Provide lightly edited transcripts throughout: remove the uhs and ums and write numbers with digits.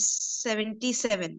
77।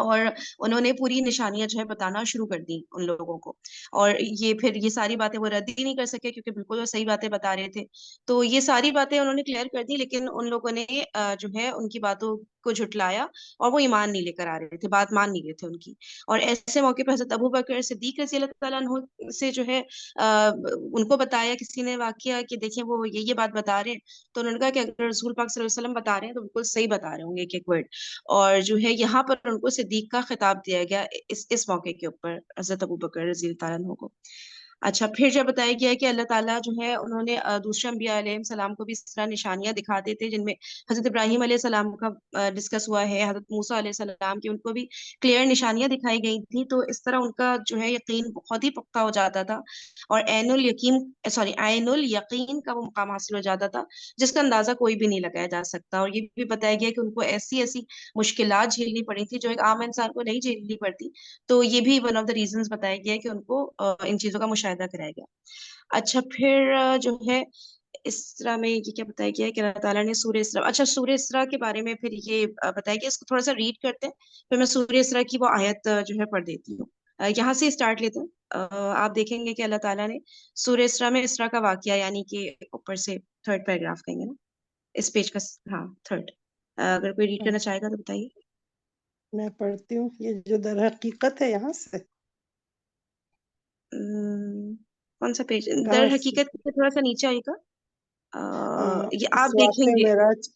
اور انہوں نے پوری نشانیاں جو ہے بتانا شروع کر دی ان لوگوں کو. اور یہ پھر یہ ساری باتیں وہ رد ہی نہیں کر سکے کیونکہ بالکل وہ صحیح باتیں بتا رہے تھے. تو یہ ساری باتیں انہوں نے کلیئر کر دی، لیکن ان لوگوں نے جو ہے ان کی باتوں کو جھٹلایا اور وہ ایمان نہیں لے کر آ رہے تھے، بات مان نہیں رہے تھے ان کی. اور ایسے موقع پہ حضرت ابو بکر صدیق رضی اللہ تعالیٰ عنہ سے جو ہے ان کو بتایا کسی نے واقعہ کہ دیکھیں وہ یہ بات بتا رہے ہیں. تو انہوں نے کہا کہ اگر رسول پاک صلی اللہ علیہ وسلم بتا رہے ہیں تو بالکل صحیح بتا رہے ہوں گے ایک ایک ورڈ. اور جو ہے یہاں پر ان کو صدیق کا خطاب دیا گیا اس موقع کے اوپر حضرت ابو بکر رضی اللہ تعالیٰ عنہ کو. اچھا، پھر جب بتایا گیا کہ اللہ تعالیٰ جو ہے انہوں نے دوسرے انبیاء علیہ السلام کو بھی اس طرح نشانیاں دکھاتے تھے، جن میں حضرت ابراہیم علیہ السلام کا ڈسکس ہوا ہے، حضرت موسیٰ علیہ السلام کی ان کو بھی کلیئر نشانیاں دکھائی گئی تھیں. تو اس طرح ان کا جو ہے یقین بہت ہی پختہ ہو جاتا تھا اور عین الیقین کا وہ مقام حاصل ہو جاتا تھا جس کا اندازہ کوئی بھی نہیں لگایا جا سکتا. اور یہ بھی بتایا گیا کہ ان کو ایسی ایسی مشکلات جھیلنی پڑی تھی جو ایک عام انسان کو نہیں جھیلنی پڑتی. تو یہ بھی ون آف دا ریزنز بتایا گیا کہ ان کو ان چیزوں کا مشاہدہ کرایا گیا. اچھا، پھر جو ہے اسرا میں یہ کیا بتایا گیا ہے کہ اللہ تعالیٰ نے سورہ اسرا، اچھا سورہ اسرا کے بارے میں پھر یہ بتایا گیا. اس کو تھوڑا سا ریڈ کرتے ہیں، پھر میں سورہ اسرا کی وہ آیت جو ہے پڑھ دیتی ہوں. یہاں سے اسٹارٹ لیتے ہیں. آپ دیکھیں گے کہ اللہ تعالیٰ نے سورہ اسرا میں اسرا کا واقعہ، یعنی کہ اوپر سے تھرڈ پیراگراف کہیں گے نا اس پیج کا، ہاں تھرڈ. اگر کوئی ریڈ کرنا چاہے گا تو بتائیے. میں پڑھتی ہوں. یہ جو در حقیقت ہے یہاں سے کون سا پیج؟ در کہاں سے؟ حقیقت سے تھوڑا سا نیچے آئیے گا. یہ اس آپ دیکھیں واقعہ گے معراج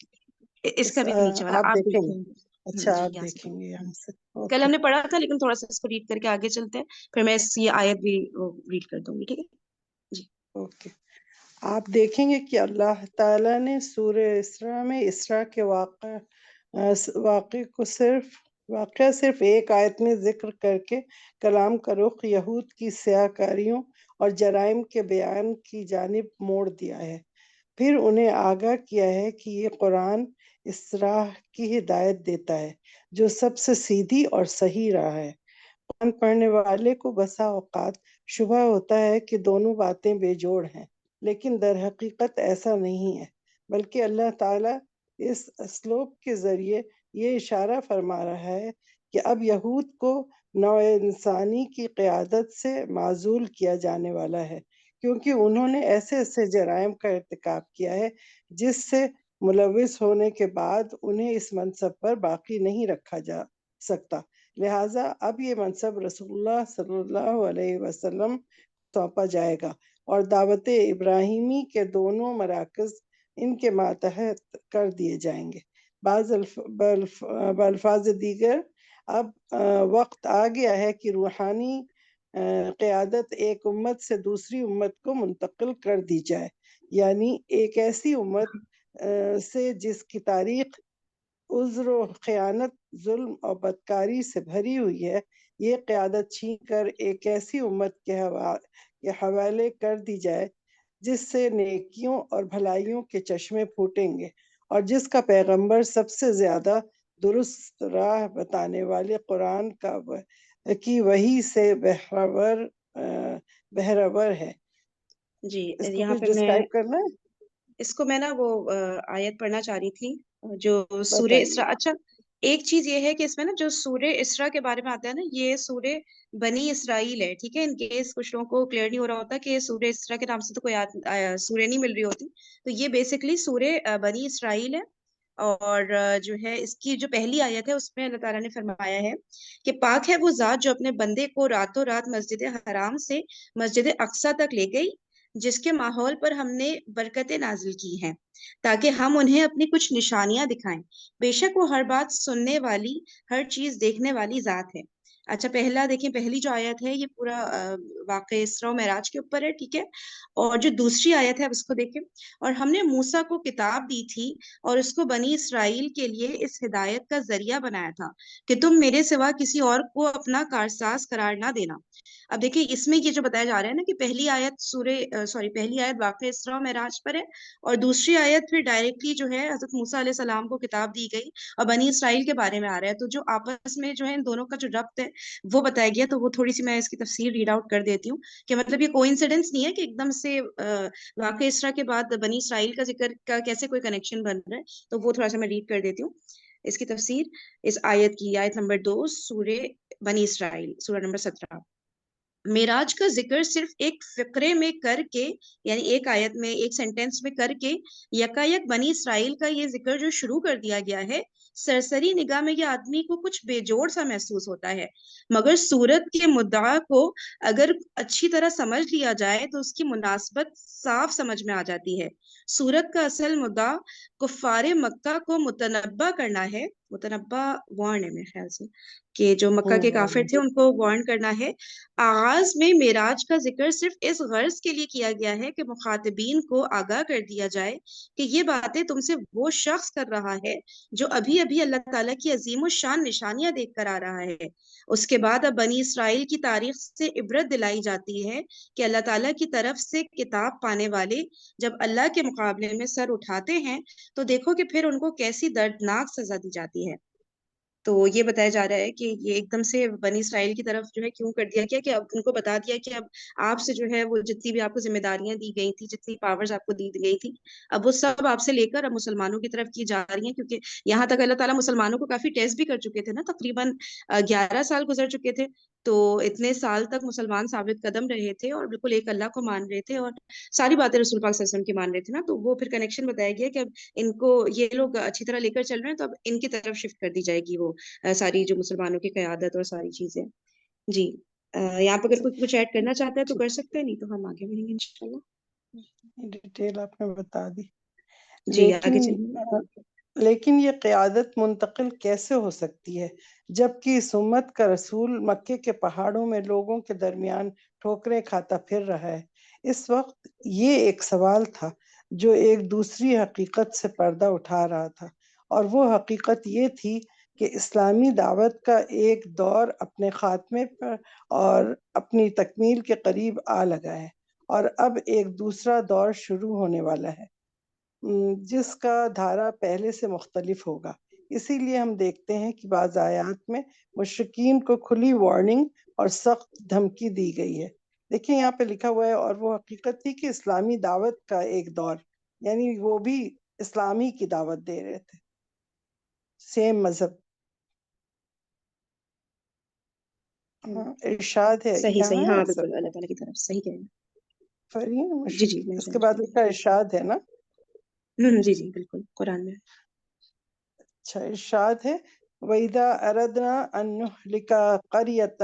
اس کا بھی نیچے والا آپ آپ دیکھیں گے؟ دیکھیں گے. اچھا جی آپ یہاں سے دیکھیں گے یہاں سے. کل ہم اوکے نے پڑھا تھا، لیکن تھوڑا سا اس کو ریڈ کر کے آگے چلتے ہیں، پھر میں یہ آیت بھی ریڈ کر دوں گی. ٹھیک ہے جی. اوکے. آپ دیکھیں گے کہ اللہ تعالیٰ نے سورہ اسراء میں اسراء کے واقعہ صرف ایک آیت میں ذکر کر کے کلام کا رخ یہود کی سیاہ کاریوں اور جرائم کے بیان کی جانب موڑ دیا ہے. پھر انہیں آگاہ کیا ہے کہ یہ قرآن اس راہ کی ہدایت دیتا ہے جو سب سے سیدھی اور صحیح راہ ہے. قرآن پڑھنے والے کو بسا اوقات شبہ ہوتا ہے کہ دونوں باتیں بے جوڑ ہیں، لیکن در حقیقت ایسا نہیں ہے، بلکہ اللہ تعالیٰ اس اسلوب کے ذریعے یہ اشارہ فرما رہا ہے کہ اب یہود کو نوع انسانی کی قیادت سے معزول کیا جانے والا ہے، کیونکہ انہوں نے ایسے ایسے جرائم کا ارتکاب کیا ہے جس سے ملوث ہونے کے بعد انہیں اس منصب پر باقی نہیں رکھا جا سکتا. لہٰذا اب یہ منصب رسول اللہ صلی اللہ علیہ وسلم سونپا جائے گا اور دعوت ابراہیمی کے دونوں مراکز ان کے ماتحت کر دیے جائیں گے. بالفاظ دیگر اب وقت آ گیا ہے کہ روحانی قیادت ایک امت سے دوسری امت کو منتقل کر دی جائے، یعنی ایک ایسی امت سے جس کی تاریخ عذر و خیانت، ظلم اور بدکاری سے بھری ہوئی ہے، یہ قیادت چھین کر ایک ایسی امت کے حوالے کر دی جائے جس سے نیکیوں اور بھلائیوں کے چشمے پھوٹیں گے اور جس کا پیغمبر سب سے زیادہ درست راہ بتانے والے قرآن کی وحی سے بہرور ہے. جی اس کو یہاں کچھ پہ میں ڈسکرائب کرنا ہے؟ اس کو میں نا وہ آیت پڑھنا چاہ رہی تھی جو سورہ اسراء. بتائیے. اچھا، ایک چیز یہ ہے کہ اس میں نا جو سورہ اسراء کے بارے میں آتا ہے نا، یہ سورہ بنی اسرائیل ہے. ٹھیک ہے، ان کیس کچھ لوگوں کو کلیئر نہیں ہو رہا ہوتا کہ سورہ اسراء کے نام سے تو کوئی سورہ نہیں مل رہی ہوتی، تو یہ بیسکلی سورہ بنی اسرائیل ہے. اور جو ہے اس کی جو پہلی آیت ہے اس میں اللہ تعالیٰ نے فرمایا ہے کہ پاک ہے وہ ذات جو اپنے بندے کو راتوں رات مسجد حرام سے مسجد اقصی تک لے گئی، جس کے ماحول پر ہم نے برکتیں نازل کی ہیں تاکہ ہم انہیں اپنی کچھ نشانیاں دکھائیں. بے شک وہ ہر بات سننے والی، ہر چیز دیکھنے والی ذات ہے. اچھا، پہلا دیکھیں، پہلی جو آیت ہے یہ پورا واقعہ اسراء و معراج کے اوپر ہے. ٹھیک ہے، اور جو دوسری آیت ہے اب اس کو دیکھیں. اور ہم نے موسیٰ کو کتاب دی تھی اور اس کو بنی اسرائیل کے لیے اس ہدایت کا ذریعہ بنایا تھا کہ تم میرے سوا کسی اور کو اپنا کارساز قرار نہ دینا. اب دیکھیں اس میں یہ جو بتایا جا رہا ہے نا کہ پہلی آیت واقعہ اسراء و معراج پر ہے، اور دوسری آیت پھر ڈائریکٹلی جو ہے حضرت موسیٰ علیہ السلام کو کتاب دی گئی اور بنی اسرائیل کے بارے میں آ رہا ہے. تو جو آپس میں جو ہے ان دونوں کا جو ربط ہے وہ بتایا گیا. تو وہ تھوڑی سی میں اس کی تفسیر ریڈ آؤٹ کر دیتی ہوں کہ مطلب یہ کوئنسیڈنس نہیں ہے کہ ایک دم سے واقعہ اسراء کے بعد بنی اسرائیل کا ذکر کا کیسے کوئی کنیکشن بن رہا ہے. تو وہ تھوڑا سا میں ریڈ کر دیتی ہوں. اس کی تفسیر اس آیت کی، آیت نمبر 2 سورہ بنی اسرائیل، سورہ نمبر 17۔ معراج کا ذکر صرف ایک فقرے میں کر کے، یعنی ایک آیت میں ایک سینٹینس میں کر کے یکایک بنی اسرائیل کا یہ ذکر جو شروع کر دیا گیا ہے، سرسری نگاہ میں یہ آدمی کو کچھ بے جوڑ سا محسوس ہوتا ہے، مگر سورت کے مدعا کو اگر اچھی طرح سمجھ لیا جائے تو اس کی مناسبت صاف سمجھ میں آ جاتی ہے۔ سورت کا اصل مدعا کفار مکہ کو متنبع کرنا ہے، متنبع وارن ہے میرے خیال سے، کہ جو مکہ کے کافر تھے ان کو وارن کرنا ہے۔ آغاز میں معراج کا ذکر صرف اس غرض کے لیے کیا گیا ہے کہ مخاطبین کو آگاہ کر دیا جائے کہ یہ باتیں تم سے وہ شخص کر رہا ہے جو ابھی ابھی اللہ تعالیٰ کی عظیم و شان نشانیاں دیکھ کر آ رہا ہے۔ اس کے بعد اب بنی اسرائیل کی تاریخ سے عبرت دلائی جاتی ہے کہ اللہ تعالیٰ کی طرف سے کتاب پانے والے جب اللہ کے مقابلے میں سر اٹھاتے ہیں تو دیکھو کہ پھر ان کو کیسی دردناک سزا دی جاتی ہے۔ تو یہ بتایا جا رہا ہے کہ یہ ایک دم سے بنی اسرائیل کی طرف جو ہے کیوں کر دیا گیا، کہ اب ان کو بتا دیا کہ اب آپ سے جو ہے وہ جتنی بھی آپ کو ذمہ داریاں دی گئی تھی، جتنی پاورز آپ کو دی گئی تھی، اب وہ سب آپ سے لے کر اب مسلمانوں کی طرف کی جا رہی ہیں، کیونکہ یہاں تک اللہ تعالیٰ مسلمانوں کو کافی ٹیسٹ بھی کر چکے تھے نا، تقریباً 11 سال گزر چکے تھے، تو اتنے سال تک مسلمان ثابت قدم رہے تھے اور بالکل ایک اللہ کو مان رہے تھے اور ساری باتیں رسول پاک صلی اللہ علیہ وسلم کی مان رہے تھے نا، تو وہ پھر کنیکشن بتایا گیا کہ اب ان کو یہ لوگ اچھی طرح لے کر چل رہے ہیں تو اب ان کی طرف شفٹ کر دی جائے گی وہ ساری جو مسلمانوں کی قیادت اور ساری چیزیں۔ جی یہاں پہ اگر کوئی کچھ ایڈ کرنا چاہتا ہے تو کر سکتے ہیں، نہیں تو ہم آگے بڑھیں گے انشاءاللہ۔ ڈیٹیل آپ نے بتا دی، جی آگے لیکن چلیے۔ لیکن یہ قیادت منتقل کیسے ہو سکتی ہے جبکہ اس امت کا رسول مکے کے پہاڑوں میں لوگوں کے درمیان ٹھوکریں کھاتا پھر رہا ہے؟ اس وقت یہ ایک سوال تھا جو ایک دوسری حقیقت سے پردہ اٹھا رہا تھا، اور وہ حقیقت یہ تھی کہ اسلامی دعوت کا ایک دور اپنے خاتمے پر اور اپنی تکمیل کے قریب آ لگا ہے، اور اب ایک دوسرا دور شروع ہونے والا ہے جس کا دھارا پہلے سے مختلف ہوگا۔ اسی لیے ہم دیکھتے ہیں کہ بعض آیات میں مشرکین کو کھلی وارننگ اور سخت دھمکی دی گئی ہے۔ دیکھیں یہاں پہ لکھا ہوا ہے اور وہ حقیقت تھی کہ اسلامی دعوت کا ایک دور، یعنی وہ بھی اسلامی کی دعوت دے رہے تھے، سیم مذہب۔ ارشاد ہے صحیح یہاں صحیح، ہے ہاں سب بالکل اللہ تعالیٰ کی طرف صحیح کہہ رہے فرین ہیں۔ جی جی میں اس کے بعد اس کا ارشاد ہے نا۔ جی جی بالکل قرآن میں۔ اچھا ارشاد ہے وَإِذَا أَرَدْنَا أَن نُهْلِكَ قَرْيَةً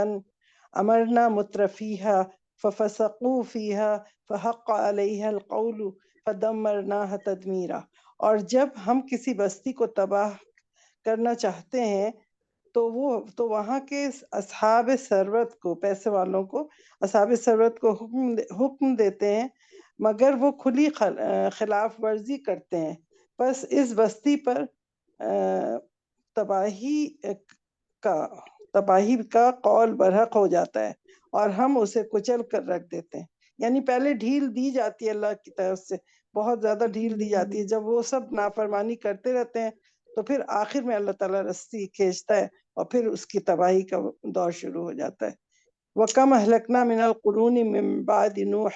أَمَرْنَا مُتْرَفِيهَا فَفَسَقُوا فِيهَا فَحَقَّ عَلَيْهَا الْقَوْلُ فَدَمَّرْنَاهَا تَدْمِيرًا، اور جب ہم کسی بستی کو تباہ کرنا چاہتے ہیں تو وہاں کے اصحاب ثروت کو، پیسے والوں کو، اصحاب ثروت کو حکم دیتے ہیں مگر وہ کھلی خلاف ورزی کرتے ہیں، بس اس بستی پر تباہی کا قول برحق ہو جاتا ہے اور ہم اسے کچل کر رکھ دیتے ہیں۔ یعنی پہلے ڈھیل دی جاتی ہے اللہ کی طرف سے، بہت زیادہ ڈھیل دی جاتی ہے، جب وہ سب نافرمانی کرتے رہتے ہیں تو پھر آخر میں اللہ تعالیٰ رسی کھینچتا ہے اور پھر اس کی تباہی کا دور شروع ہو جاتا ہے۔ وَكَمْ أَهْلَكْنَا مِنَ الْقُرُونِ مِنْ بَعْدِ نُوحٍ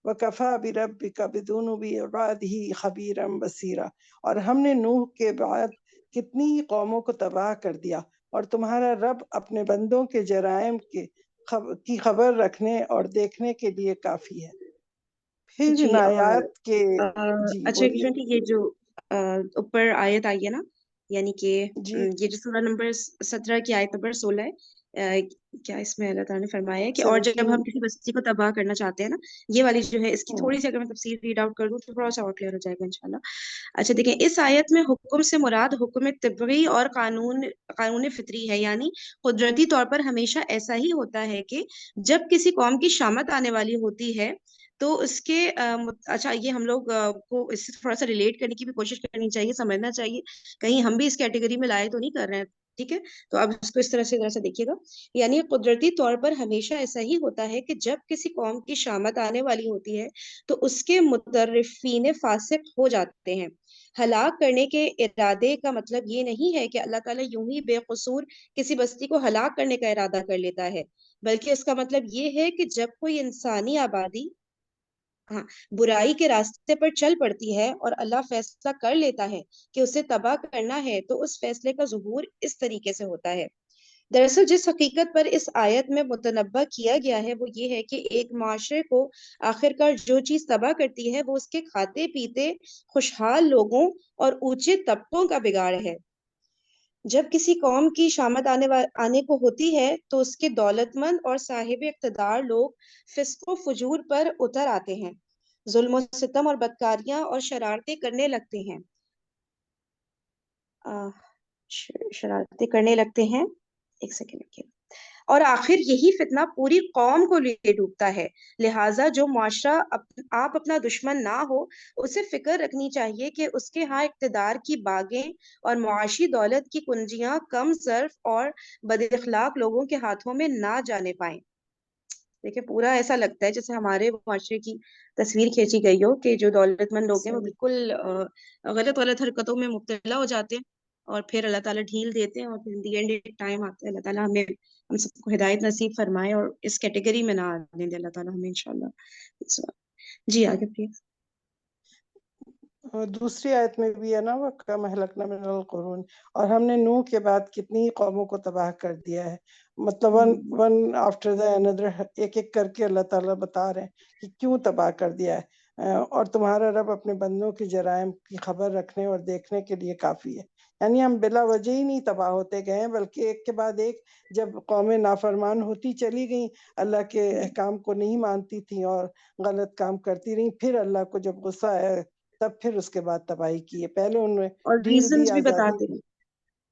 وَكَفَى بِرَبِّكَ بِذُنُوبِ عِبَادِهِ خَبِيرًا بَصِيرًا، اور ہم نے نوح کے بعد کتنی ہی قوموں کو تباہ کر دیا، اور تمہارا رب اپنے بندوں کے جرائم کی خبر رکھنے اور دیکھنے کے لیے کافی ہے۔ پھر جی ان اور آیات کے جی اچھا بولیے۔ یہ جو اوپر آیت آئی ہے نا، یعنی کہ جی یہ جو سورہ نمبر 17 کی آیت نمبر 16 ہے، کیا اس میں اللہ تعالیٰ نے فرمایا ہے کہ اور جب 17 ہم کسی بستی کو تباہ کرنا چاہتے ہیں نا، یہ والی جو ہے اس کی تھوڑی سی اگر میں تفصیل ریڈ آؤٹ کر دوں تو تھوڑا سا اور کلیئر ہو جائے گا انشاءاللہ۔ اچھا دیکھیں، اس آیت میں حکم سے مراد حکم طبعی اور قانون فطری ہے، یعنی قدرتی طور پر ہمیشہ ایسا ہی ہوتا ہے کہ جب کسی قوم کی شامت آنے والی ہوتی ہے تو اس کے اچھا یہ ہم لوگ کو اس سے تھوڑا سا ریلیٹ کرنے کی بھی کوشش کرنی چاہیے، سمجھنا چاہیے کہیں ہم بھی اس کیٹیگری میں لائے تو نہیں کر رہے ہیں، ٹھیک ہے؟ تو اب اس کو اس طرح سے ذرا سا دیکھیے گا، یعنی قدرتی طور پر ہمیشہ ایسا ہی ہوتا ہے کہ جب کسی قوم کی شامت آنے والی ہوتی ہے تو اس کے مترفین فاسق ہو جاتے ہیں۔ ہلاک کرنے کے ارادے کا مطلب یہ نہیں ہے کہ اللہ تعالیٰ یوں ہی بے قصور کسی بستی کو ہلاک کرنے کا ارادہ کر لیتا ہے، بلکہ اس کا مطلب یہ ہے کہ جب کوئی انسانی آبادی ہاں برائی کے راستے پر چل پڑتی ہے اور اللہ فیصلہ کر لیتا ہے کہ اسے تباہ کرنا ہے تو اس فیصلے کا ظہور اس طریقے سے ہوتا ہے۔ دراصل جس حقیقت پر اس آیت میں متنبہ کیا گیا ہے وہ یہ ہے کہ ایک معاشرے کو آخرکار جو چیز تباہ کرتی ہے وہ اس کے کھاتے پیتے خوشحال لوگوں اور اونچے طبقوں کا بگاڑ ہے۔ جب کسی قوم کی شامت آنے کو ہوتی ہے تو اس کے دولت مند اور صاحب اقتدار لوگ فسق و فجور پر اتر آتے ہیں، ظلم و ستم اور بدکاریاں اور شرارتیں کرنے لگتے ہیں شرارتیں کرنے لگتے ہیں۔ ایک سیکنڈ رکیے۔ اور آخر یہی فتنہ پوری قوم کو لے ڈوبتا ہے۔ لہٰذا جو معاشرہ آپ اپنا دشمن نہ ہو اسے فکر رکھنی چاہیے کہ اس کے ہاں اقتدار کی باغیں اور معاشی دولت کی کنجیاں کم صرف اور بد اخلاق لوگوں کے ہاتھوں میں نہ جانے پائیں۔ دیکھیں پورا ایسا لگتا ہے جیسے ہمارے معاشرے کی تصویر کھینچی گئی ہو کہ جو دولت مند لوگ ہیں وہ صحیح۔ بالکل غلط غلط حرکتوں میں مبتلا ہو جاتے ہیں اور پھر اللہ تعالیٰ ڈھیل دیتے ہیں اور پھر دی اینڈ ایک ٹائم آتا ہے اللہ تعالیٰ ہم سب کو ہدایت نصیب فرمائے اور اس کیٹیگری میں نہ آنے دے اللہ تعالیٰ ہمیں انشاءاللہ۔ جی آگے پلیز۔ اور دوسری آیت میں بھی ہے نا وہ کم اہلکنا من القرون، اور ہم نے نوح کے بعد کتنی قوموں کو تباہ کر دیا ہے، مطلب ون آفٹر دا اندر ایک ایک کر کے اللہ تعالیٰ بتا رہے ہیں کہ کیوں تباہ کر دیا ہے، اور تمہارا رب اپنے بندوں کے جرائم کی خبر رکھنے اور دیکھنے کے لیے کافی ہے۔ یعنی ہم بلا وجہ ہی نہیں تباہ ہوتے گئے ہیں، بلکہ ایک کے بعد ایک جب قومیں نافرمان ہوتی چلی گئیں، اللہ کے احکام کو نہیں مانتی تھیں اور غلط کام کرتی رہیں، پھر اللہ کو جب غصہ آیا تب پھر اس کے بعد تباہی کی ہے، پہلے انہوں نے اور ڈھیل دی، ریزنز بھی آزادی بتاتے دی۔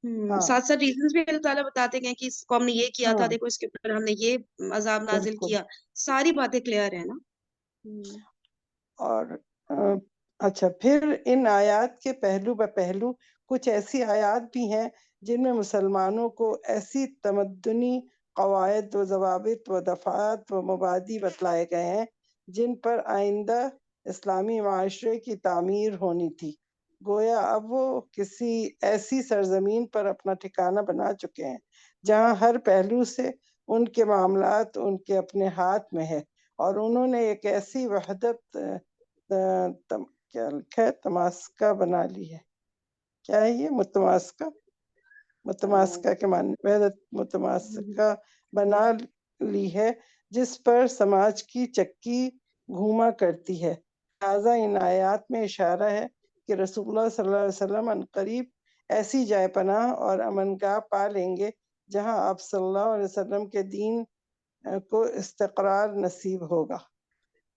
ہیں، ہاں ساتھ ساتھ ریزنز بھی اللہ تعالیٰ بتاتے ہیں کہ اس قوم نے یہ کیا تھا، ہاں دیکھو اس کے اوپر ہم نے یہ عذاب نازل بالکل۔ کیا، ساری باتیں کلیئر ہے نا۔ اور اچھا پھر ان آیات کے پہلو بہ پہلو کچھ ایسی آیات بھی ہیں جن میں مسلمانوں کو ایسی تمدنی قواعد و ضوابط و دفعات و مبادی بتلائے گئے ہیں جن پر آئندہ اسلامی معاشرے کی تعمیر ہونی تھی، گویا اب وہ کسی ایسی سرزمین پر اپنا ٹھکانہ بنا چکے ہیں جہاں ہر پہلو سے ان کے معاملات ان کے اپنے ہاتھ میں ہے، اور انہوں نے ایک ایسی وحدت کیا لکھا ہے تماسکہ بنا لی ہے، کیا ہے یہ متماسکہ کے معنی وحدت متماسکہ بنا لی ہے جس پر سماج کی چکی گھوما کرتی ہے۔ لہٰذا ان آیات میں اشارہ ہے کہ رسول اللہ صلی اللہ علیہ وسلم عنقریب ایسی جائے پناہ اور امن گاہ پا لیں گے جہاں آپ صلی اللہ علیہ وسلم کے دین کو استقرار نصیب ہوگا۔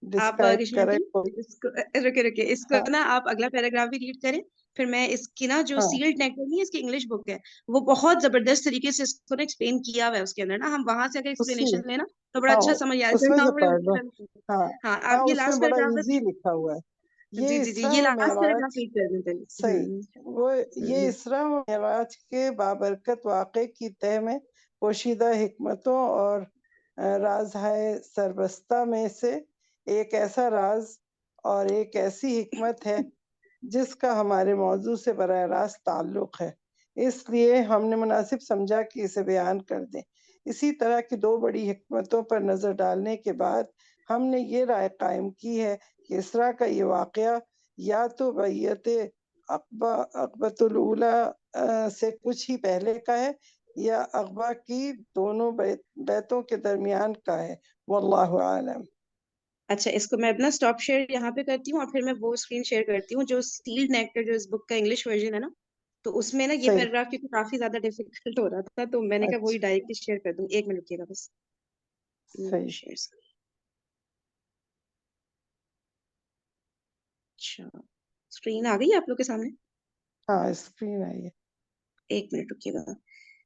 آپ ڈسکرائب کرے کشمیتی رکے اس کو ہاں نا آپ اگلا پیراگراف بھی ریڈ کریں، پھر میں اس کی نا جو ہاں سیلڈ نیکر نہیں ہے اس کی انگلش بک ہے وہ بہت زبردست طریقے سے اس کو نا ایکسپلین کیا ہوا ہے اس کے اندر نا، ہم وہاں سے اگر اسی ایکسپلینیشن لینا تو بڑا ہاں اچھا سمجھ آیا اس میں سے پڑھ لو۔ ہے۔ ہاں ہاں ہاں آپ یہ اس میں لاسٹ بڑا پیراگراف ایزی لکھا ہوا ہے، جی یہ جی جی اسراء یہ و لاسٹ معراج۔ پیراگراف ریڈ کر دیں صحیح، پہلے۔ وہ یہ اسراء و معراج کے بابرکت واقعے کی تہ میں پوشیدہ حکمتوں اور رازہائے سربستہ میں سے ایک ایسا راز اور ایک ایسی حکمت ہے جس کا ہمارے موضوع سے براہ راست تعلق ہے، اس لیے ہم نے مناسب سمجھا کہ اسے بیان کر دیں۔ اسی طرح کی دو بڑی حکمتوں پر نظر ڈالنے کے بعد ہم نے یہ رائے قائم کی ہے کہ اسراء کا یہ واقعہ یا تو بیعت عقبۃ الاولیٰ سے کچھ ہی پہلے کا ہے یا عقبہ کی دونوں بیعتوں کے درمیان کا ہے، واللہ عالم۔ اچھا اس کو میں اپنا اسٹاپ شیئر یہاں پہ کرتی ہوں اور پھر میں وہ اسکرین شیئر کرتی ہوں جو سیلڈ نیکٹر جو اس بک کا انگلش ورژن ہے نا، تو اس میں نا یہ صحیح، پیراگراف کیونکہ کافی زیادہ ڈیفیکلٹ ہو رہا تھا تو میں نے کہا وہی اچھا ڈائریکٹلی شیئر کر دوں، ایک منٹ رکیے گا بس۔ صحیح۔ شیئر اچھا اسکرین آ گئی آپ لوگ کے سامنے؟ ہاں اسکرین آئی ہے۔ ایک منٹ رکیے گا،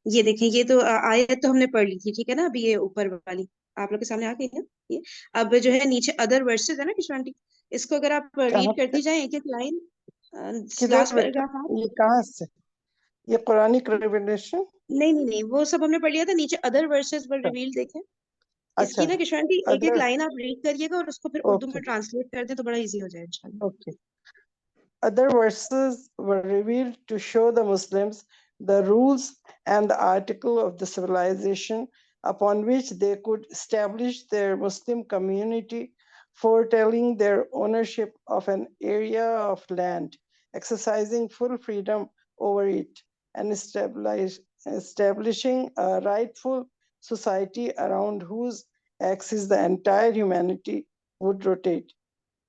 یہ دیکھیں یہ تو آیت تو ہم نے پڑھ لی تھی ٹھیک ہے نا، ابھی یہ اوپر والی آپ لوگ کے سامنے آ گئی نا یہ، اب جو ہے نیچے ادر ورسز ہے نا کشمانٹی، اس کو اگر آپ کہاں ریڈ پہ کرتی جائیں ایک ایک لائن کدھر لاسٹ بیٹا، پیراگراف آپ یہ کہاں سے، یہ قرآنک ریویلیشن؟ نہیں وہ سب ہم نے پڑھ لیا تھا، نیچے ادر ورسز پر اچھا ریویل دیکھیں اس کی اچھا، نا کشمانٹی ایک ایک ادر، لائن آپ ریڈ کریے گا اور اس کو پھر اردو اوکے میں ٹرانسلیٹ کر دیں تو بڑا ایزی ہو جائے انشاءاللہ۔ Okay. Other verses were revealed to show the Muslims the rules and the article of the civilization upon which they could establish their Muslim community foretelling their ownership of an area of land, exercising full freedom over it, and establishing a rightful society around whose axis the entire humanity would rotate.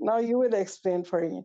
now you will explain for him. You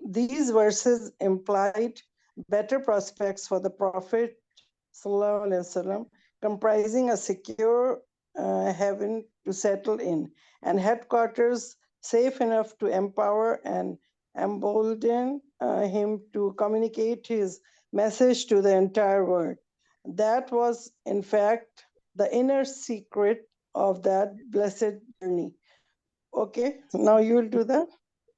These verses implied better prospects for the Prophet sallallahu alaihi wasallam, comprising a secure haven to settle in and headquarters safe enough to empower and embolden him to communicate his message to the entire world. That was, in fact, the inner secret of that blessed journey. Okay, now you will do that.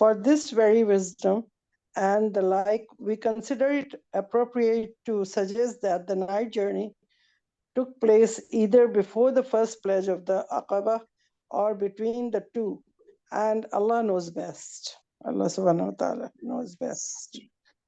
For this very wisdom and the like, we consider it appropriate to suggest that the night journey took place either before the first pledge of the Aqaba or between the two, and Allah knows best. Allah subhanahu wa ta'ala knows best.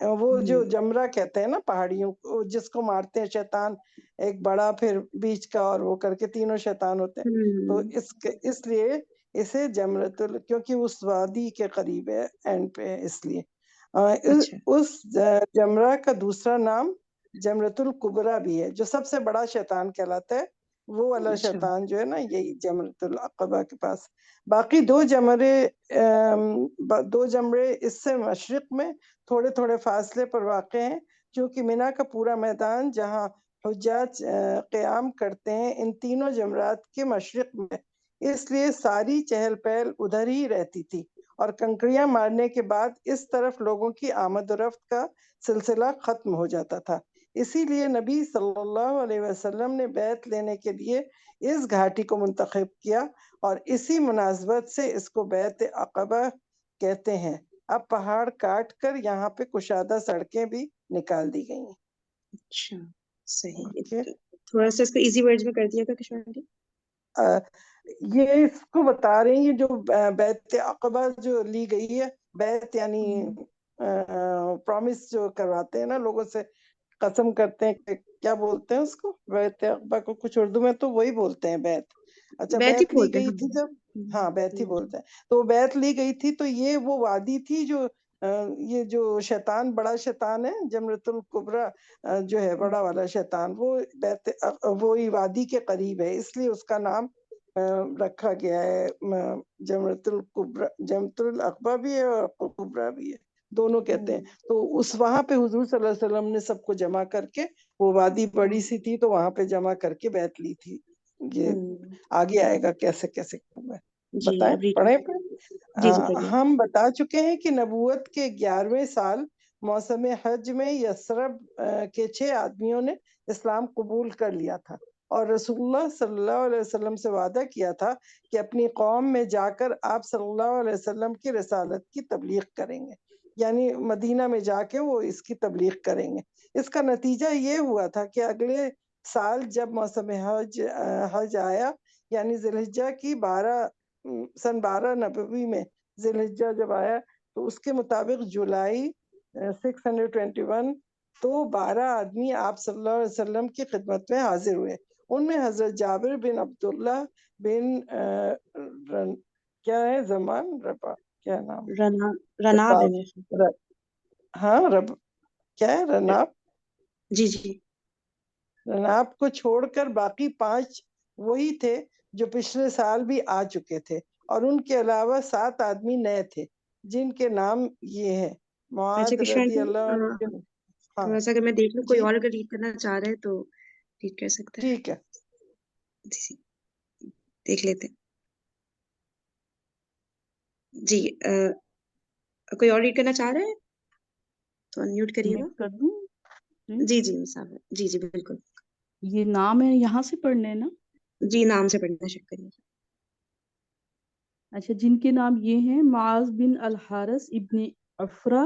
وہ جو جمرہ کہتے ہیں نا پہاڑیوں کو جس کو مارتے ہیں شیطان، ایک بڑا پھر بیچ کا اور وہ کر کے تینوں شیطان ہوتے ہیں، تو اس لیے اسے جمرۃ کیونکہ اس وادی کے قریب ہے اینڈ پہ ہے، اس لیے اچھا اس جمرہ کا دوسرا نام جمرۃ الکبریٰ بھی ہے، جو سب سے بڑا شیطان کہلاتا ہے، وہ والا اچھا شیطان جو ہے نا یہی جمرۃ العقبہ کے پاس۔ باقی دو جمرے اس سے مشرق میں تھوڑے تھوڑے فاصلے پر واقع ہیں، کیونکہ مینا کا پورا میدان جہاں حجاج قیام کرتے ہیں ان تینوں جمرات کے مشرق میں، اس لیے ساری چہل پہل ادھر ہی رہتی تھی، اور کنکریاں مارنے کے بعد اس طرف لوگوں کی آمد و رفت کا سلسلہ ختم ہو جاتا تھا۔ اسی لیے نبی صلی اللہ علیہ وسلم نے بیعت لینے کے لیے اس گھاٹی کو منتخب کیا، اور اسی مناسبت سے اس کو بیعت عقبہ کہتے ہیں۔ اب پہاڑ کاٹ کر یہاں پہ کشادہ سڑکیں بھی نکال دی گئی ہیں۔ اچھا صحیح، اوکے، تھوڑا سا اس کو ایزی ورڈز میں کر دیا گا کشمیر جی۔ یہ اس کو بتا رہے ہیں جو بیعت عقبہ جو لی گئی ہے، بیعت یعنی پرومس جو کرواتے ہیں نا لوگوں سے، قسم کرتے ہیں کہ کیا بولتے ہیں اس کو، بیعت عقبہ کو کچھ اردو میں تو وہی بولتے ہیں بیعت۔ اچھا، بیت ہی بیعت لی بولتے گئی ہیں تھی ہم۔ جب، ہاں بیعت ہی بولتے ہیں، تو بیعت لی گئی تھی تو یہ وہ وادی تھی جو یہ جو شیطان بڑا شیطان ہے جمرۃ الکبریٰ جو ہے بڑا والا شیطان، وہ وہی وادی کے قریب ہے، اس لیے اس کا نام رکھا گیا ہے جمرۃ الکبریٰ، جمرۃ العقبہ بھی ہے اور کبریٰ بھی ہے، دونوں کہتے ہیں۔ تو اس وہاں پہ حضور صلی اللہ علیہ وسلم نے سب کو جمع کر کے، وہ وادی بڑی سی تھی تو وہاں پہ جمع کر کے بیعت لی تھی۔ یہ آگے آئے گا کیسے کیسے جی بتائیں، اب ریڈ پڑھیں کرتے پڑھیں۔ ہیں۔ جی جی پڑھیے۔ ہم بتا چکے ہیں کہ نبوت کے 11ویں سال موسم حج میں یثرب کے 6 آدمیوں نے اسلام قبول کر لیا تھا، اور رسول اللہ صلی اللہ علیہ وسلم سے وعدہ کیا تھا کہ اپنی قوم میں جا کر آپ صلی اللہ علیہ وسلم کی رسالت کی تبلیغ کریں گے، یعنی مدینہ میں جا کے وہ اس کی تبلیغ کریں گے۔ اس کا نتیجہ یہ ہوا تھا کہ اگلے سال جب موسم حج آیا، یعنی ذی الحجہ کی سن 12 نبوی میں ذی الحجہ جب آیا تو اس کے مطابق جولائی 621 تو 12 آدمی آپ صلی اللہ علیہ وسلم کی خدمت میں حاضر ہوئے۔ ان میں حضرت جابر بن عبداللہ بن کیا ہے زمان ربا، کیا نام، رناب ہے میرے خیال۔ ہاں کیا ہے رناب، جی جی رناب کو چھوڑ کر باقی 5 وہی تھے جو پچھلے سال بھی آ چکے تھے، اور ان کے علاوہ 7 آدمی نئے تھے جن کے نام یہ ہیں اچھا معاذ کشور رضی جی، اللہ عنہ ہاں تھوڑا سا اگر میں دیکھ لوں کوئی جی اور اگر ریڈ کرنا چاہ رہا ہے تو ریڈ کر سکتا ہے۔ ٹھیک ہے، جی جی دیکھ لیتے ہیں۔ جی کوئی اور ریڈ کرنا چاہ رہا ہے تو انمیوٹ کریے میں گا۔ کر دوں؟ جی جی مسافر، جی جی بالکل، یہ نام ہے یہاں سے پڑھنے نا؟ جی نام سے پڑھنا شک کریے۔ اچھا، جن کے نام یہ ہیں معاذ بن الحارث ابن عفرہ،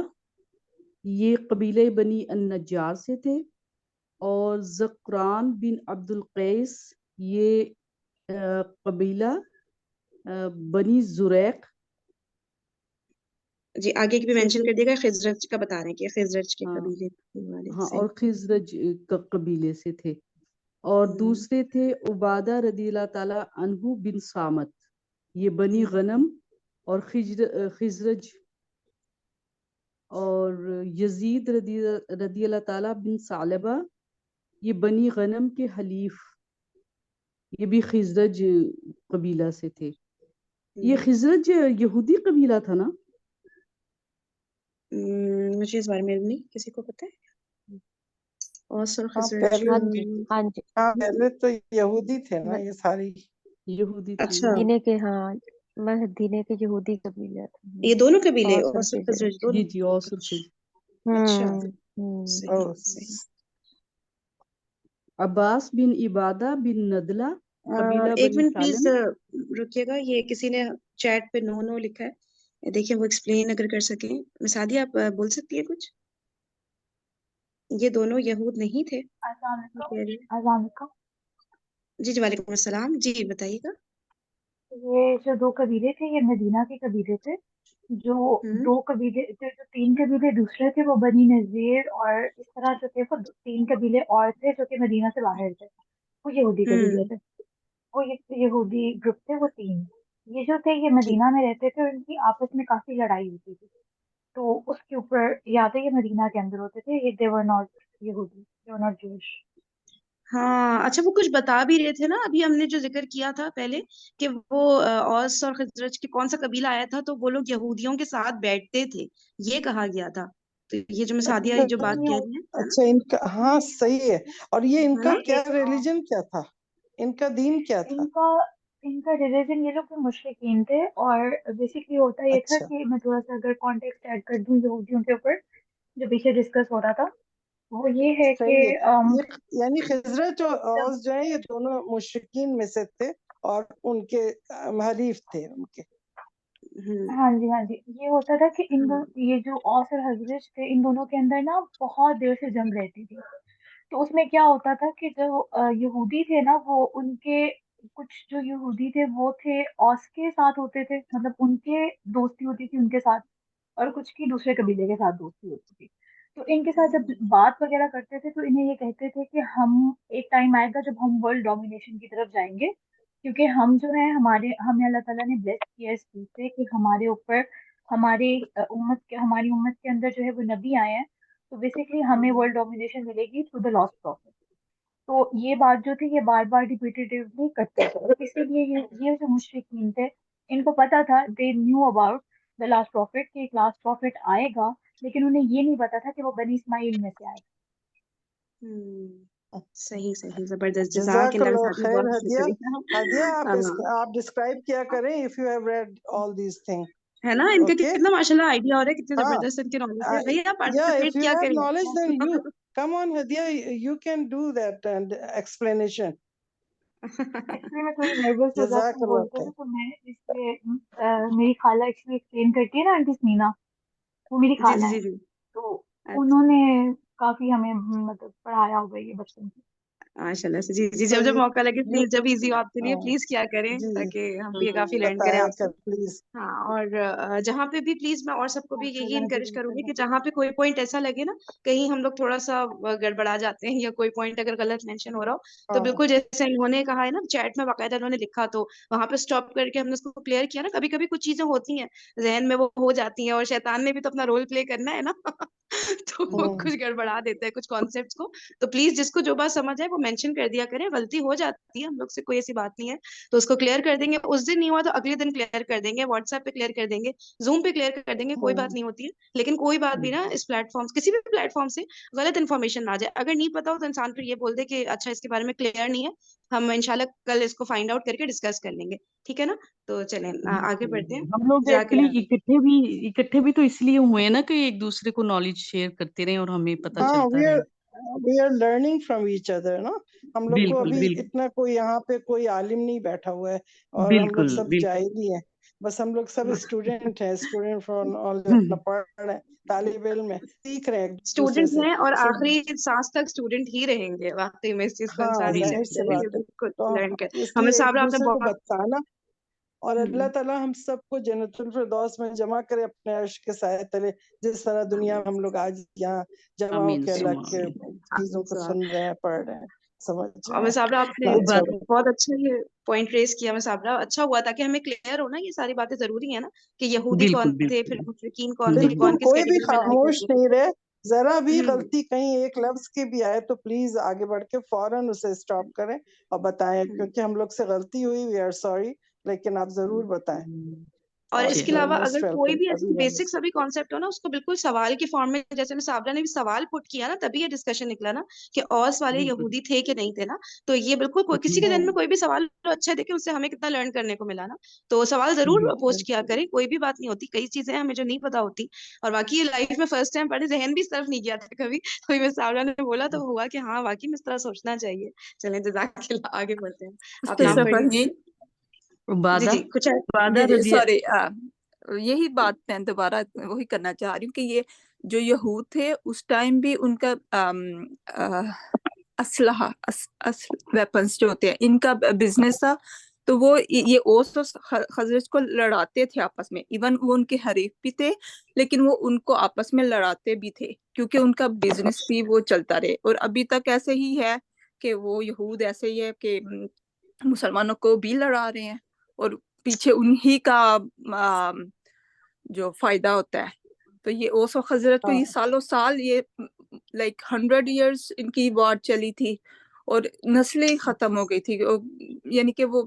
یہ قبیلہ بنی النجار سے تھے، اور زکران بن عبد القیس، یہ قبیلہ بنی زریق۔ جی آگے کی بھی سے مینشن تھے، کر دیے گا، خزرج کا بتا رہے ہیں کہ خزرج کے ہاں قبیلے والے ہاں، سے۔ اور خزرج قبیلے سے تھے، اور دوسرے تھے عبادہ رضی اللہ تعالی عنہ بن سامت، یہ بنی غنم اور خزرج، اور یزید رضی اللہ تعالی بن ثعلبہ، یہ بنی غنم کے حلیف، یہ بھی خزرج قبیلہ سے تھے۔ یہ خزرج یہودی قبیلہ تھا نا؟ مجھے اس بارے میں نہیں کسی کو پتہ ہے، اور سر ہاں خزرج۔ پہلے ہاں جی ہاں جی، پہلے تو یہودی تھے نا یہ ساری، یہودی تھے اچھا مدینے کے، ہاں مدینے کے یہودی قبیلہ تھے، یہ دونوں قبیلے اوس اور اوس اور خزرج خزرج۔ جی دونوں؟ جی، اوس اور خزرج۔ اچھا او صحیح صحیح۔ عباس بن عبادہ بن ندلہ، قبیلہ ایک بنی منٹ پلیز سالم۔ رکیے گا، یہ کسی نے چیٹ پہ نو نو لکھا ہے، دیکھیں وہ ایکسپلین اگر کر سکیں۔ مسادی آپ بول سکتی ہے کچھ؟ یہ دونوں یہود نہیں تھے؟ السلام وہ علیکم۔ کہہ رہی ہے۔ السلام علیکم۔ جی جی وعلیکم السلام، جی بتائیے گا۔ یہ جو 2 قبیلے تھے یہ مدینہ کے قبیلے تھے، جو ہوں 2 قبیلے جو 3 قبیلے دوسرے تھے وہ بنی نذیر اور اس طرح جو تھے وہ 3 قبیلے اور تھے جو کہ مدینہ سے باہر تھے، وہ یہودی قبیلے ہوں تھے، وہ یہودی گروپ تھے، وہ 3 یہ جو تھے یہ ٹھیک مدینہ میں رہتے تھے اور ان کی آپس میں کافی لڑائی ہوتی تھی، تو اس کے اوپر یا تو یہ مدینہ کے اندر ہوتے تھے، یہ they were not یہودی they were not Jewish۔ ہاں اچھا وہ کچھ بتا بھی رہے تھے نا ابھی ہم نے جو ذکر کیا تھا پہلے کہ وہ اوس اور خزرج کے کون سا قبیلہ آیا تھا تو وہ لوگ یہودیوں کے ساتھ بیٹھتے تھے یہ کہا گیا تھا، تو یہ جو مسعودیہ جو بات کہہ رہی ہیں ہے اچھا ان کا ہاں صحیح ہے، اور یہ ان نا کا ہے نا کیا ریلیجن کیا تھا، ان کا دین کیا تھا؟ ان کا ریلیجن یہ لوگ مشرکین تھے، اور بیسکلی ہوتا یہ تھا اچھا کہ میں تھوڑا سا اگر کانٹیکسٹ ایڈ کر دوں یہودیوں کے اوپر جو پیچھے ڈسکس ہو رہا تھا وہ یہ ہے کہ صحیح ہے، یہ یعنی خزرج اور جب اوس جو ہے یہ دونوں مشرکین میں سے تھے اور ان کے حریف تھے ان کے۔ ہاں جی یہ ہوتا تھا کہ ہاں یہ جو اوس اور حضرت تھے ان دونوں کے اندر نا بہت دیر سے جنگ رہتی تھی، تو اس میں کیا ہوتا تھا کہ جو یہودی تھے نا وہ ان کے کچھ جو یہودی تھے وہ تھے اوس کے ساتھ ہوتے تھے، مطلب ان کے دوستی ہوتی تھی ان کے ساتھ، اور کچھ کی دوسرے قبیلے کے ساتھ دوستی ہوتی تھی، تو ان کے ساتھ جب بات وغیرہ کرتے تھے تو انہیں یہ کہتے تھے کہ ہم ایک ٹائم آئے گا جب ہم ورلڈ ڈومینیشن کی طرف جائیں گے، کیونکہ ہم جو ہے ہمیں اللہ تعالیٰ نے بلیس کیا اس چیز سے کہ ہمارے اوپر ہماری امت کے اندر جو ہے وہ نبی آئے ہیں، تو بیسکلی ہمیں ورلڈ ڈومینیشن ملے گی تھرو دا لاسٹ پروفٹ۔ تو یہ بات جو تھی یہ بار بار ریپیٹیڈلی کرتے تھے، اور اسی لیے یہ جو مشرکین تھے ان کو پتا تھا they knew about the last profit کہ ایک لاسٹ پروفٹ آئے گا، لیکن انہیں یہ نہیں پتا تھا کہ وہ بنی اسماعیل میں سے آئے صحیح صحیح زبردست جزاک جزاک اللہ اللہ مسعودیہ خیر۔ بہت ہدیہ شکریہ آپ ڈسکرائب کیا کریں if you have read all these things، ہے نا ان کا okay؟ کتنا ماشاءاللہ آئیڈیا ہو رہا ہے، کتنی ہاں زبردست ان کی نالج ہے، بھائی آپ yeah if پارٹیسپیٹ you کیا have کریں knowledge then you come on Hadiya, you can do that and explanation۔ Actually میں تھوڑی نروس ہو جاتی جزاک ہوں اللہ بولتے خیر۔ نا، تو میں اس لیے میری خالہ ایکچولی ایکسپلین کرتی ہے نا آنٹی سمینا، وہ میری جی خالہ جی ہے، جی تو اچھا انہوں نے کافی ہمیں مطلب پڑھایا ہوگا یہ بچپن سے۔ ماشاء اللہ سے، جی جی جب صحیح موقع لگے you پلیز جب ایزی ہو آپ کے لیے ہاں پلیز کیا کریں جی تاکہ ہم بھی کافی لرن کریں بتایا آپ سے۔ کر پلیز۔ ہاں اور جہاں پہ بھی پلیز میں اور سب کو بھی یہی انکریج کروں گی کہ جہاں پہ کوئی پوائنٹ ایسا لگے نا کہیں ہم لوگ تھوڑا سا گڑبڑا جاتے ہیں یا کوئی پوائنٹ اگر غلط مینشن ہو رہا ہو تو ہاں بالکل جیسے انہوں نے کہا ہے نا چیٹ میں باقاعدہ انہوں نے لکھا تو وہاں پہ اسٹاپ کر کے ہم نے اس کو کلیئر کیا نا، کبھی کبھی کچھ چیزیں ہوتی ہیں ذہن میں وہ ہو جاتی ہیں اور شیطان نے بھی تو اپنا رول پلے کرنا ہے نا تو وہ کچھ گڑبڑا دیتا ہے کچھ کانسیپٹس کو، تو پلیز جس کو جو بات سمجھ آئے وہ مینشن کر دیا کریں، غلطی ہو جاتی ہے ہم لوگ سے کوئی ایسی بات نہیں ہے تو اس کو کلیئر کر دیں گے، اس دن نہیں ہوا تو اگلے دن کلیئر کر دیں گے، واٹس ایپ پہ کلیئر کر دیں گے، زوم پہ کلیئر کر دیں گے، کوئی بات نہیں ہوتی ہے، لیکن کوئی بات بھی نا اس پلیٹ فارم کسی بھی پلیٹ فارم سے غلط انفارمیشن نہ جائے، اگر نہیں پتا ہو تو انسان پھر یہ بول دے کہ اچھا اس کے بارے میں کلیئر نہیں ہے، ہم انشاءاللہ کل اس کو فائنڈ آؤٹ کر کے ڈسکس کر لیں گے، ٹھیک ہے نا؟ تو چلیں آگے بڑھتے ہیں۔ ہم لوگ جزاک ایکچولی اللہ اکٹھے بھی تو اس لیے ہوئے ہیں نا کہ ایک دوسرے کو نالج شیئر کرتے رہیں اور ہمیں پتہ ہاں چلتا رہے۔ we are learning from each other نا، ہم لوگ کو بالکل ابھی بالکل اتنا کوئی یہاں پہ کوئی عالم نہیں بیٹھا ہوا ہے اور ہم لوگ بالکل سب جاہل ہی ہیں، بس ہم لوگ سب اسٹوڈنٹ ہیں، اسٹوڈنٹ فرام آل اپنا پڑھ رہے ہیں، طالب علم ہے، سیکھ رہے ہیں ایک دوسرے اسٹوڈنٹ سے۔ ہیں اور سو آخری سانس تک اسٹوڈنٹ ہی رہیں گے، واقعی میں اس چیز کو انسان نہیں ظاہر چینج سی کرے گا، بات ہے، بالکل تو لرن کر۔ اس ہمیں لیے ایک صابرہ آپ نے دوسرے کو بہت بتانا، اور اللہ تعالیٰ ہم سب کو جنت الفردوس میں جمع کرے اپنے عرش کے سائے تلے، جس طرح دنیا میں ہم لوگ آج یہاں جمع ہو آمین کے اللہ ثم کے آمین۔ چیزوں کو سن رہے ہیں، پڑھ رہے ہیں، سمجھ رہے اور ہیں۔ صابرہ آپ نے وہ بات بہت اچھا یہ پوائنٹ ریز کیا، صابرہ اچھا ہوا تاکہ ہمیں کلیئر ہو نا، یہ ساری باتیں ضروری ہیں نا کہ یہودی کون بالکل تھے، بالکل پھر مشرکین کون تھے، بالکل کون کس کوئی بھی کیٹیگری میں داخل خاموش تھے۔ نہیں رہے، ذرا بھی ہوں غلطی کہیں ایک لفظ کی بھی آئے تو پلیز آگے بڑھ کے فوراً اسے اسٹاپ کریں اور بتائیں، کیونکہ ہم لوگ سے غلطی ہوئی، وی آر سوری، لیکن آپ ضرور بتائیں۔ اور اس اور کے یو آر علاوہ موسٹ اگر کوئی ویلکم بھی ایسی ایوری ون۔ بیسک سبھی کانسیپٹ ہو نا اس کو بالکل سوال کی فارم میں، جیسے میں صابرہ نے بھی سوال پٹ کیا نا تبھی یہ ڈسکشن نکلا نا کہ اوس والے بالکل یہودی تھے کہ نہیں تھے نا، تو یہ بالکل کسی کے ذہن میں کوئی بھی سوال اچھا دیکھے اس سے ہمیں کتنا لرن کرنے کو ملا نا، تو سوال ضرور پوسٹ کیا کریں، کوئی بھی بات نہیں ہوتی، کئی چیزیں ہمیں جو نہیں پتا ہوتی، اور باقی یہ لائف میں فرسٹ ٹائم پڑھے، ذہن بھی اس طرف نہیں گیا تھا کبھی، کوئی میں صابرہ نے بولا تو ہوا کہ ہاں واقعی میں اس طرح سوچنا چاہیے۔ چلیں جزاک اللہ، آگے بڑھتے ہیں، آپ نام پڑھ لیجیے۔ جی وعدہ جی کچھ وعدہ جی رضی سوری، یہی بات میں دوبارہ وہی کرنا چاہ رہی ہوں کہ یہ جو یہود تھے اس ٹائم بھی ان کا اسلحہ ویپنس جو ہوتے ہیں ان کا بزنس تھا، تو وہ یہ اوس اور خزرج کو لڑاتے تھے آپس میں، ایون وہ ان کے حریف بھی تھے، لیکن وہ ان کو آپس میں لڑاتے بھی تھے کیونکہ ان کا بزنس بھی وہ چلتا رہے. اور ابھی تک ایسے ہی ہے کہ وہ یہود ایسے ہی ہے کہ مسلمانوں کو بھی لڑا رہے ہیں اور پیچھے انہی کا جو فائدہ ہوتا ہے. تو یہ اوس و خزرج کو یہ سالوں سال یہ لائک 100 years ان کی وار چلی تھی اور نسلیں ختم ہو گئی تھی. یعنی کہ وہ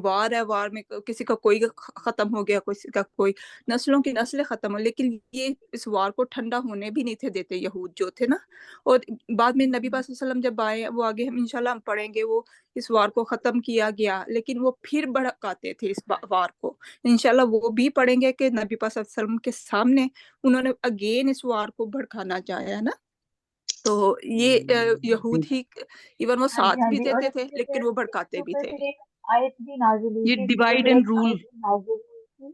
وار ہے، وار میں کسی کا کوئی ختم ہو گیا، کسی کا کوئی، نسلوں کی نسلیں ختم ہو، لیکن یہ اس وار کو ٹھنڈا ہونے بھی نہیں تھے دیتے یہود جو تھے نا. اور بعد میں نبی پاک صلی اللہ علیہ وسلم جب آئے، وہ آگے ہم انشاءاللہ ہم پڑھیں گے، وہ اس وار کو ختم کیا گیا، لیکن وہ پھر بھڑکاتے تھے اس وار کو. انشاءاللہ وہ بھی پڑھیں گے کہ نبی پاک صلی اللہ علیہ وسلم کے سامنے انہوں نے اگین اس وار کو بھڑکانا چاہا ہے نا. تو یہ یہود ہی ایون وہ ہاں جی، ساتھ ہاں بھی جی. اور دیتے اس تھے کے لیکن پھر وہ اس بھڑکاتے کے بھی اوپر تھے. پھر ایک آیت بھی نازل ہوئی یہ تھی، ڈیوائڈ اینڈ رول. نازل ہوئی تھی.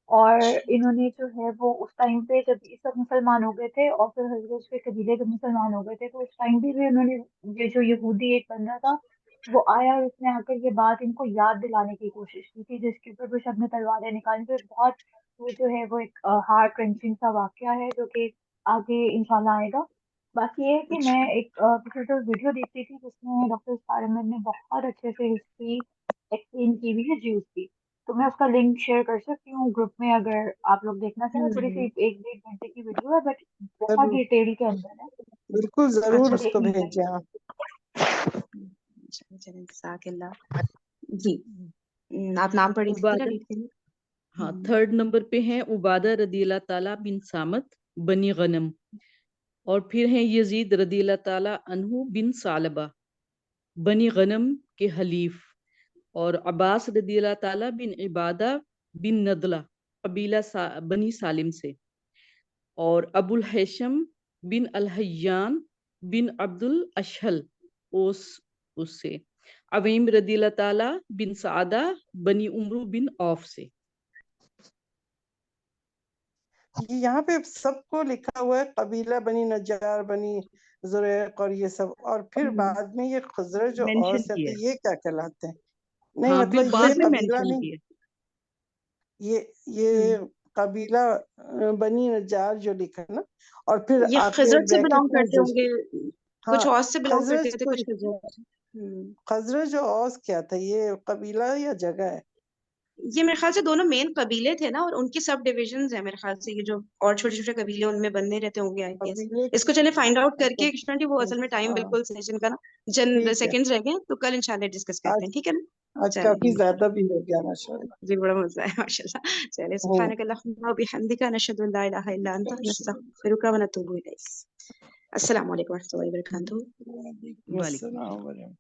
اور انہوں نے جو ہے وہ اس ٹائم پہ جب یہ سب مسلمان ہو گئے تھے اور پھر حضرت کے قبیلے جب مسلمان ہو گئے تھے، تو اس ٹائم پہ بھی انہوں نے یہ جو یہودی ایک بندہ تھا وہ آیا اور اس نے آ کر یہ بات ان کو یاد دلانے کی کوشش کی تھی، جس کے اوپر وہ سب نے تلواریں نکالی. تو بہت وہ جو ہے وہ ایک ہارٹ رینچنگ سا واقعہ ہے جو کہ آگے انشاءاللہ آئے گا. باقی یہ ہے کہ میں ایک پچھلے ویڈیو دیکھتی تھی جس میں ڈاکٹر اسقار احمد نے بہت اچھے سے ہسٹری ایکسپلین کی ہوئی ہے جیوز کی. تو میں اس کا لنک شیئر کر سکتی ہوں گروپ میں اگر آپ لوگ دیکھنا چاہیں. تھوڑی سی 1-1.5 گھنٹے کی ویڈیو ہے بٹ بہت ضرور، ڈیٹیل کے اندر ہے. بالکل ضرور اچھا اس کو دیکھنی بھیجیں چاہیے. آپ. چلیں جزاک اللہ. جی آپ نام پڑھی تھی نا، عبادہ، ریڈ کریے. ہاں، 3rd نمبر پہ ہیں عبادہ رضی اللہ تعالیٰ بن سامت بنی غنم، اور پھر ہیں یزید رضی اللہ تعالیٰ عنہ بن ثعلبہ بنی غنم کے حلیف، اور عباس رضی اللہ تعالیٰ بن عبادہ بن ندلہ قبیلہ بنی سالم سے، اور ابو الحشم بن الحیان بن عبد الاشہل اس سے، عویم رضی اللہ تعالیٰ بن سعدہ بنی عمرو بن عوف سے. یہاں پہ سب کو لکھا ہوا ہے قبیلہ بنی نجار، بنی زریق اور یہ سب، اور پھر بعد میں یہ خزرج جو مینشن اوس ہے کیا تو ہے. یہ کیا کہلاتے ہیں؟ نہیں ہاں مطلب بعد یہ میں قبیلہ مینشن نہیں، کیا. یہ قبیلہ بنی نجار جو لکھا نا، اور پھر یہ آپ کے خزرج سے بریکٹ بلانگ میں کرتے ہوں گے، ہاں کچھ اور سے بلانگ کرتے خزرج تھے، کو کچھ خزرج. خزرج اور اوس کیا تھا؟ یہ قبیلہ یا جگہ ہے؟ یہ میرے خیال سے دونوں مین قبیلے تھے نا، اور ان کی سب ڈویژنز ہیں میرے خیال سے، یہ جو اور چھوٹے چھوٹے قبیلے ان میں بننے رہتے ہوں گے آئی گیس. قبیلے اس کو چلے فائنڈ آؤٹ کر اچھا کے کرشنا جی، وہ اصل میں ٹائم ہاں بالکل سیشن کا نا چند ٹھیک ہے. سیکنڈز رہ گئے ہیں، تو کل انشاءاللہ ڈسکس کرتے آج ہیں، ٹھیک ہے نا. آج چلیں کافی زیادہ بھی ہو گیا ماشاء اللہ. جی، بڑا مزہ ہے ماشاء اللہ. چلے سبحانک اللہم و بحمدک، نشہد ان لا الہ الا انت، نستغفرک و نتوب الیک. السلام علیکم و رحمۃ اللہ وبرکاتہ. وعلیکم وعلیکم السلام ورحمۃ اللہ.